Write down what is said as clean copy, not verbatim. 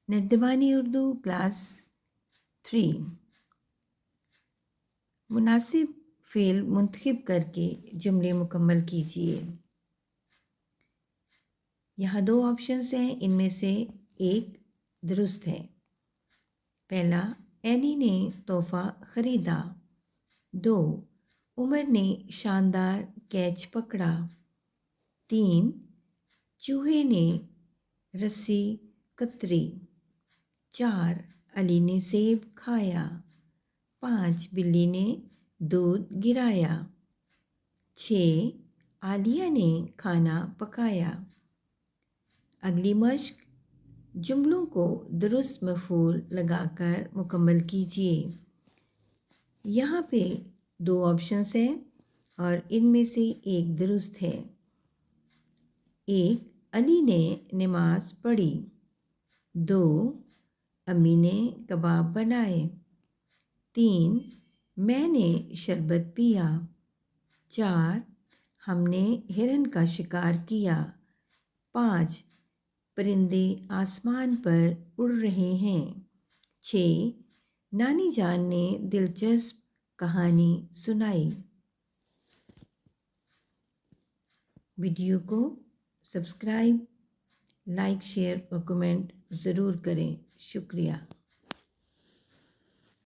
نردبانی Urdu class 3 مناسب فعل منتخب کر کے جملے مکمل کیجیے۔ یہاں 2 آپشنس ہیں، ان میں سے ایک درست ہے۔ پہلا، اینی نے تحفہ خریدا۔ 2، عمر نے شاندار کیچ پکڑا۔ 3، چوہے نے رسی کتری۔ 4، علی نے سیب کھایا۔ 5، بلی نے دودھ گرایا۔ 6، عالیہ نے کھانا پکایا۔ اگلی مشق، جملوں کو درست مفعول لگا کر مکمل کیجیے۔ یہاں پہ 2 آپشنس ہیں اور ان میں سے ایک درست ہے۔ 1، علی نے نماز پڑھی۔ 2، امی نے کباب بنائے۔ 3، میں نے شربت پیا۔ 4، ہم نے ہرن کا شکار کیا۔ 5، پرندے آسمان پر اڑ رہے ہیں۔ 6، نانی جان نے دلچسپ کہانی سنائی۔ ویڈیو کو سبسکرائب، لائک، شیئر اور کمنٹ ضرور کریں۔ شکریہ۔